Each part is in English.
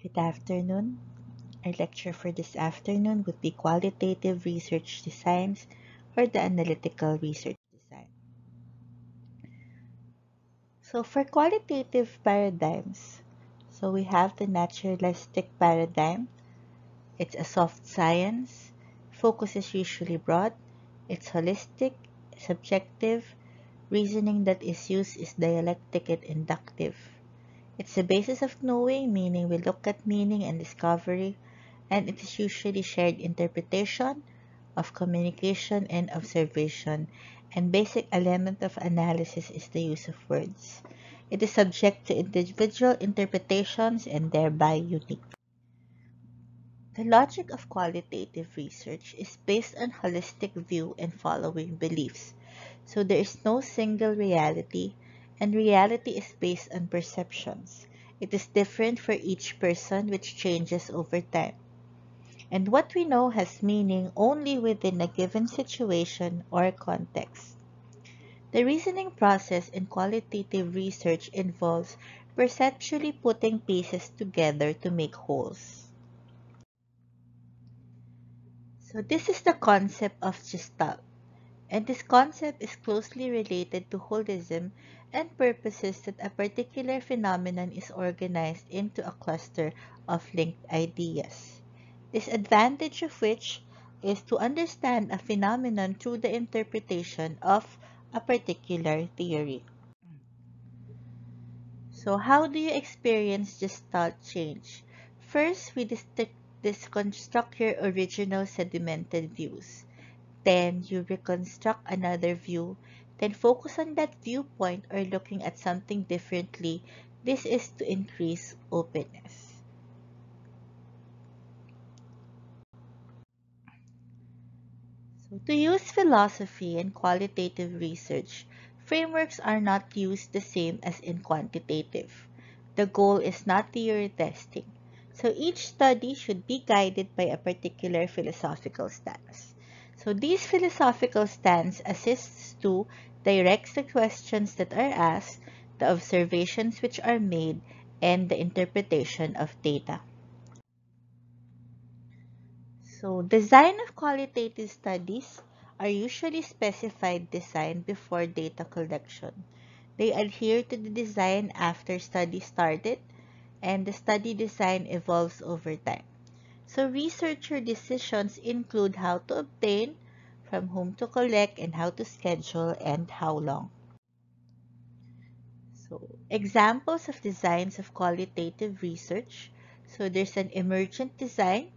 Good afternoon. Our lecture for this afternoon would be Qualitative Research Designs or the Analytical Research Design. So for qualitative paradigms, we have the naturalistic paradigm. It's a soft science, focus is usually broad, it's holistic, subjective, reasoning that is used is dialectic and inductive. It's the basis of knowing, meaning we look at meaning and discovery, and it is usually shared interpretation of communication and observation, and basic element of analysis is the use of words. It is subject to individual interpretations and thereby unique. The logic of qualitative research is based on holistic view and following beliefs. So there is no single reality, and reality is based on perceptions. It is different for each person, which changes over time. And what we know has meaning only within a given situation or context. The reasoning process in qualitative research involves perceptually putting pieces together to make wholes. So this is the concept of Gestalt, and this concept is closely related to holism and purposes that a particular phenomenon is organized into a cluster of linked ideas. This advantage of which is to understand a phenomenon through the interpretation of a particular theory. So how do you experience Gestalt change? First, we deconstruct your original sedimented views. Then you reconstruct another view, then focus on that viewpoint or looking at something differently. This is to increase openness. So to use philosophy and qualitative research, frameworks are not used the same as in quantitative. The goal is not theory testing. So each study should be guided by a particular philosophical stance. So these philosophical stance assists to direct the questions that are asked, the observations which are made, and the interpretation of data. So design of qualitative studies are usually specified design before data collection. They adhere to the design after study started, and the study design evolves over time. So researcher decisions include how to obtain, from whom to collect, and how to schedule, and how long. So examples of designs of qualitative research. So there's an emergent design,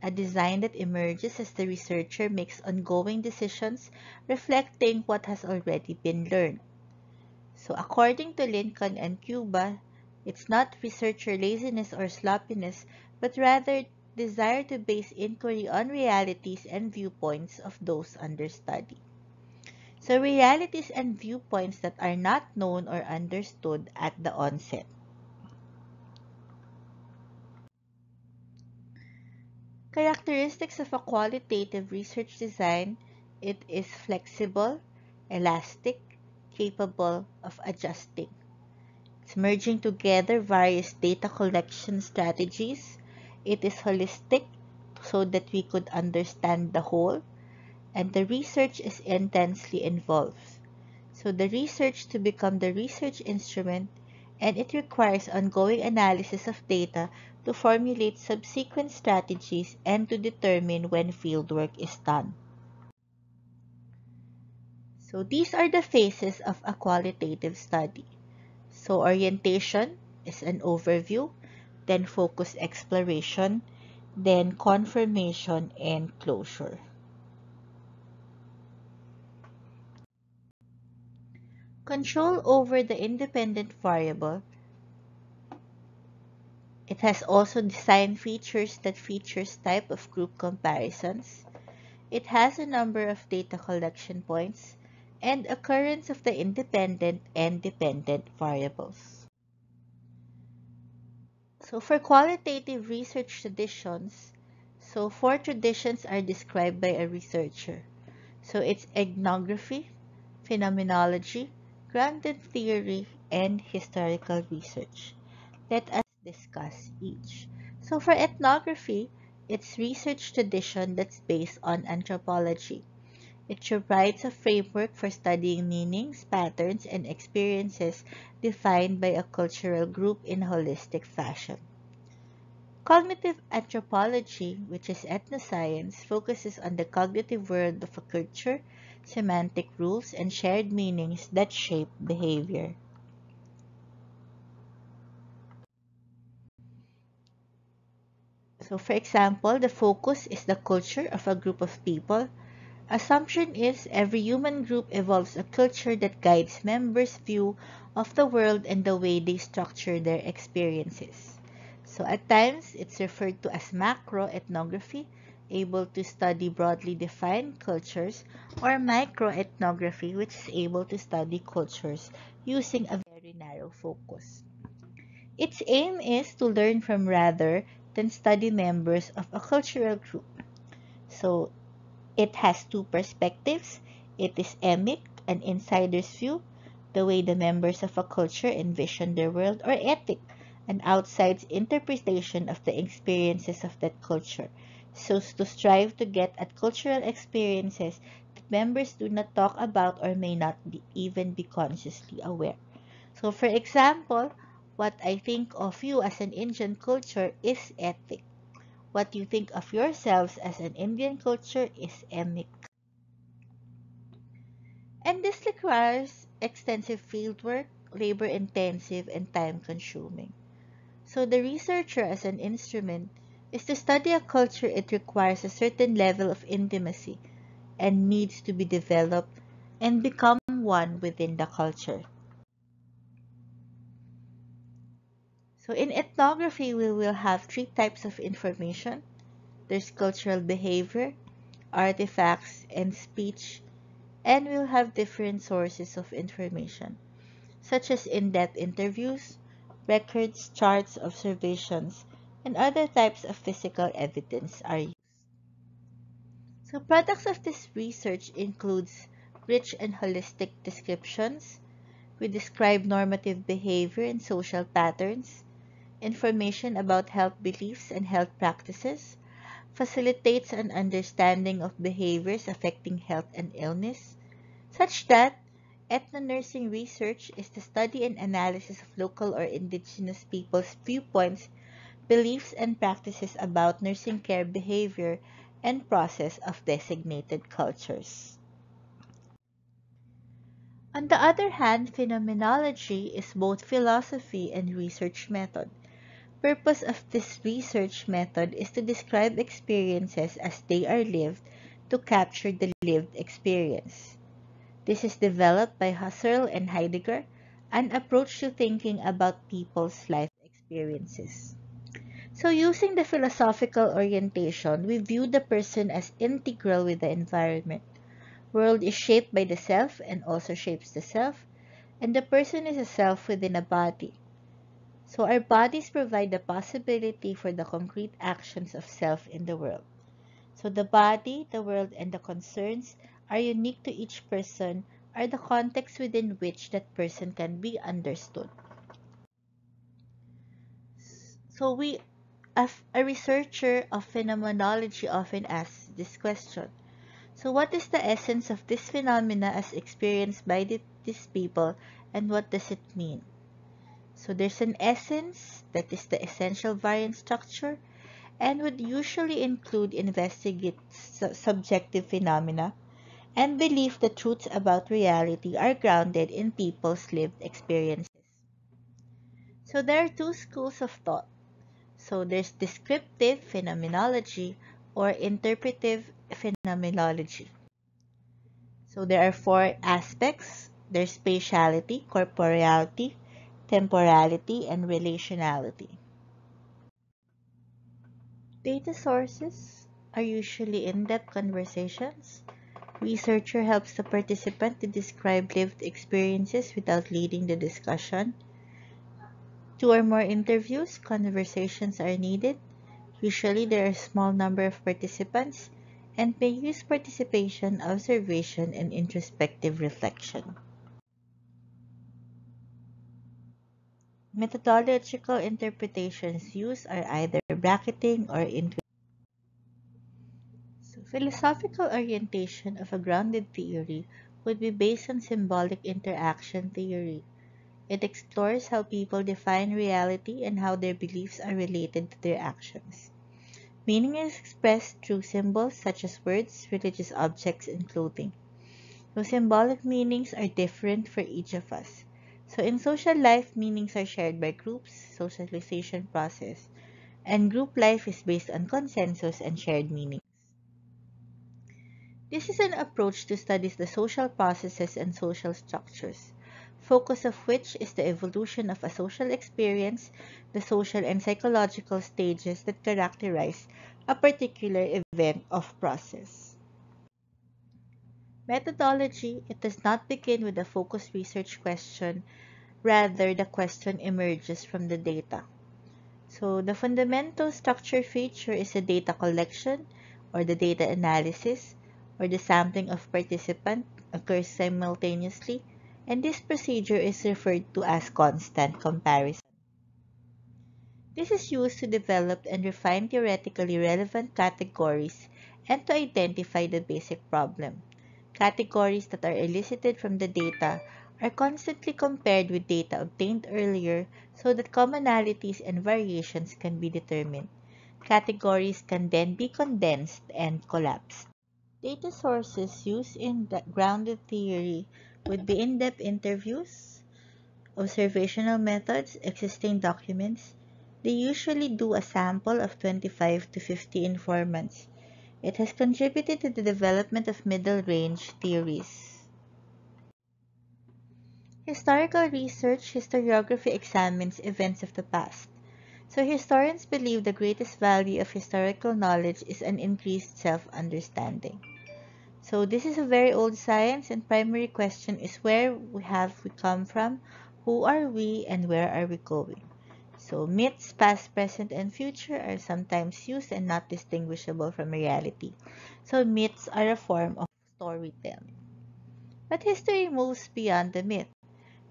a design that emerges as the researcher makes ongoing decisions reflecting what has already been learned. So according to Lincoln and Cuba, it's not researcher laziness or sloppiness, but rather desire to base inquiry on realities and viewpoints of those under study. So realities and viewpoints that are not known or understood at the onset. Characteristics of a qualitative research design: it is flexible, elastic, capable of adjusting. It's merging together various data collection strategies. It is holistic so that we could understand the whole, and the research is intensely involved. So the research to become the research instrument, and it requires ongoing analysis of data to formulate subsequent strategies and to determine when fieldwork is done. So these are the phases of a qualitative study. So orientation is an overview, then focus exploration, then confirmation and closure. Control over the independent variable. It has also design features that features type of group comparisons. It has a number of data collection points and occurrence of the independent and dependent variables. So for qualitative research traditions, four traditions are described by a researcher. So it's ethnography, phenomenology, grounded theory, and historical research. Let us discuss each. So for ethnography, it's research tradition that's based on anthropology. It provides a framework for studying meanings, patterns, and experiences defined by a cultural group in a holistic fashion. Cognitive anthropology, which is ethnoscience, focuses on the cognitive world of a culture, semantic rules, and shared meanings that shape behavior. So, for example, the focus is the culture of a group of people. Assumption is every human group evolves a culture that guides members' view of the world and the way they structure their experiences. So at times, it's referred to as macroethnography, able to study broadly defined cultures, or microethnography, which is able to study cultures using a very narrow focus. Its aim is to learn from rather than study members of a cultural group. So it has two perspectives. It is emic, an insider's view, the way the members of a culture envision their world, or ethic, an outside's interpretation of the experiences of that culture, so as to strive to get at cultural experiences that members do not talk about or may not even be consciously aware. So, for example, what I think of you as an Indian culture is ethic. What you think of yourselves as an Indian culture is emic. And this requires extensive fieldwork, labor-intensive, and time-consuming. So the researcher as an instrument is to study a culture. It requires a certain level of intimacy and needs to be developed and become one within the culture. So in ethnography, we will have three types of information. There's cultural behavior, artifacts, and speech, and we'll have different sources of information, such as in-depth interviews, records, charts, observations, and other types of physical evidence are used. So products of this research includes rich and holistic descriptions. We describe normative behavior and social patterns, information about health beliefs and health practices, facilitates an understanding of behaviors affecting health and illness, such that ethno-nursing research is the study and analysis of local or indigenous people's viewpoints, beliefs, and practices about nursing care behavior and process of designated cultures. On the other hand, phenomenology is both philosophy and research method. Purpose of this research method is to describe experiences as they are lived to capture the lived experience. This is developed by Husserl and Heidegger, an approach to thinking about people's life experiences. So using the philosophical orientation, we view the person as integral with the environment. World is shaped by the self and also shapes the self, and the person is a self within a body. So our bodies provide the possibility for the concrete actions of self in the world. So the body, the world, and the concerns are unique to each person, are the context within which that person can be understood. So a researcher of phenomenology often asks this question. So what is the essence of this phenomena as experienced by these people, and what does it mean? So there's an essence, that is the essential variant structure, and would usually include investigate subjective phenomena and believe the truths about reality are grounded in people's lived experiences. So there are two schools of thought. So there's descriptive phenomenology or interpretive phenomenology. So there are four aspects. There's spatiality, corporeality, temporality, and relationality. Data sources are usually in-depth conversations. Researcher helps the participant to describe lived experiences without leading the discussion. Two or more interviews, conversations are needed. Usually there are a small number of participants and may use participation, observation, and introspective reflection. methodological interpretations used are either bracketing or intuition. So, philosophical orientation of a grounded theory would be based on symbolic interaction theory. It explores how people define reality and how their beliefs are related to their actions. Meaning is expressed through symbols such as words, religious objects, and clothing. Those symbolic meanings are different for each of us. So in social life, meanings are shared by groups, socialization process, and group life is based on consensus and shared meanings. This is an approach to study the social processes and social structures, focus of which is the evolution of a social experience, the social and psychological stages that characterize a particular event of process. Methodology, it does not begin with a focused research question, rather the question emerges from the data. So the fundamental structure feature is the data collection or the data analysis or the sampling of participants occurs simultaneously, and this procedure is referred to as constant comparison. This is used to develop and refine theoretically relevant categories and to identify the basic problem. Categories that are elicited from the data are constantly compared with data obtained earlier so that commonalities and variations can be determined. Categories can then be condensed and collapsed. Data sources used in the grounded theory would be in-depth interviews, observational methods, existing documents. They usually do a sample of 25 to 50 informants. It has contributed to the development of middle-range theories. Historical research, historiography examines events of the past. So historians believe the greatest value of historical knowledge is an increased self-understanding. So this is a very old science, and primary question is where we come from, who are we, and where are we going. So myths, past, present, and future are sometimes used and not distinguishable from reality. So myths are a form of storytelling. But history moves beyond the myth.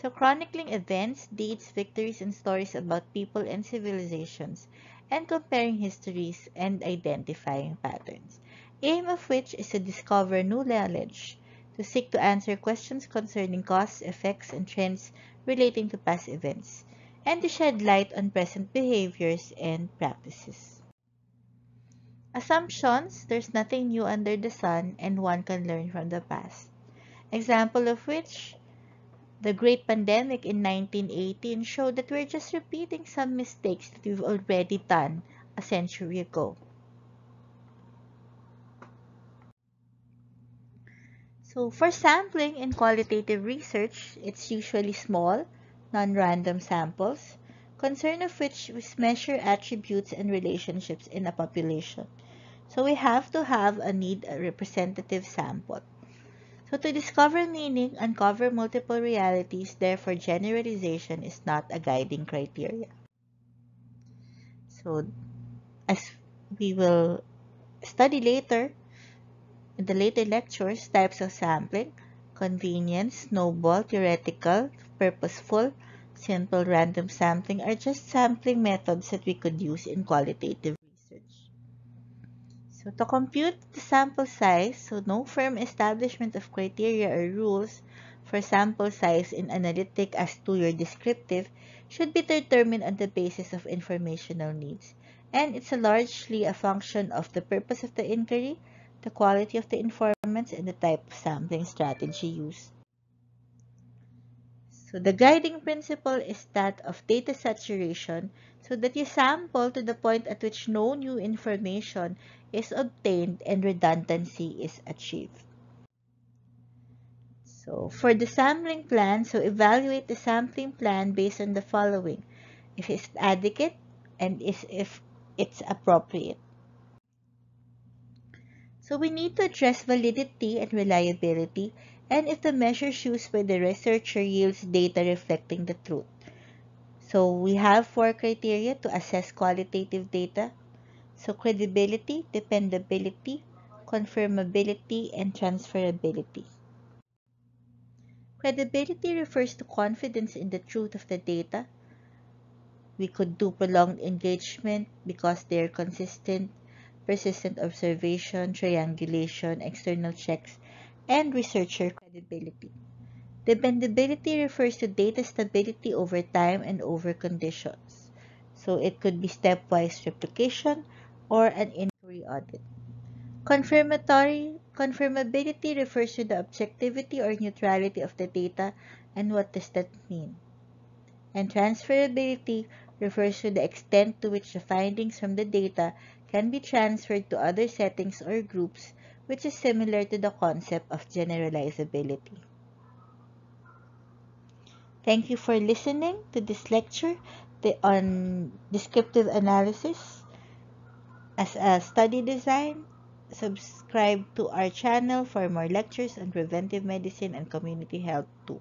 So chronicling events, dates, victories, and stories about people and civilizations, and comparing histories and identifying patterns. Aim of which is to discover new knowledge, to seek to answer questions concerning cause, effects, and trends relating to past events, and to shed light on present behaviors and practices. Assumptions, there's nothing new under the sun and one can learn from the past. Example of which, the Great Pandemic in 1918 showed that we're just repeating some mistakes that we've already done a century ago. So for sampling in qualitative research, it's usually small, non-random samples, concern of which is measure attributes and relationships in a population. So we have to have a representative sample. So to discover meaning, uncover multiple realities, therefore generalization is not a guiding criteria. So as we will study later, in the later lectures, types of sampling, convenience, snowball, theoretical, purposeful, simple random sampling are just sampling methods that we could use in qualitative research. So to compute the sample size, so no firm establishment of criteria or rules for sample size in analytic as to or descriptive should be determined on the basis of informational needs. And it's largely a function of the purpose of the inquiry, the quality of the informants, and the type of sampling strategy used. So the guiding principle is that of data saturation so that you sample to the point at which no new information is obtained and redundancy is achieved. So for the sampling plan, so evaluate the sampling plan based on the following: if it's adequate and if it's appropriate. So we need to address validity and reliability and if the measures used by the researcher yields data reflecting the truth. So we have four criteria to assess qualitative data. So credibility, dependability, confirmability, and transferability. Credibility refers to confidence in the truth of the data. We could do prolonged engagement because they are consistent, persistent observation, triangulation, external checks, and researcher credibility. Dependability refers to data stability over time and over conditions. So it could be stepwise replication or an inquiry audit. Confirmability refers to the objectivity or neutrality of the data, and what does that mean? And transferability refers to the extent to which the findings from the data can be transferred to other settings or groups, which is similar to the concept of generalizability. Thank you for listening to this lecture on descriptive analysis as a study design. Subscribe to our channel for more lectures on preventive medicine and community health too.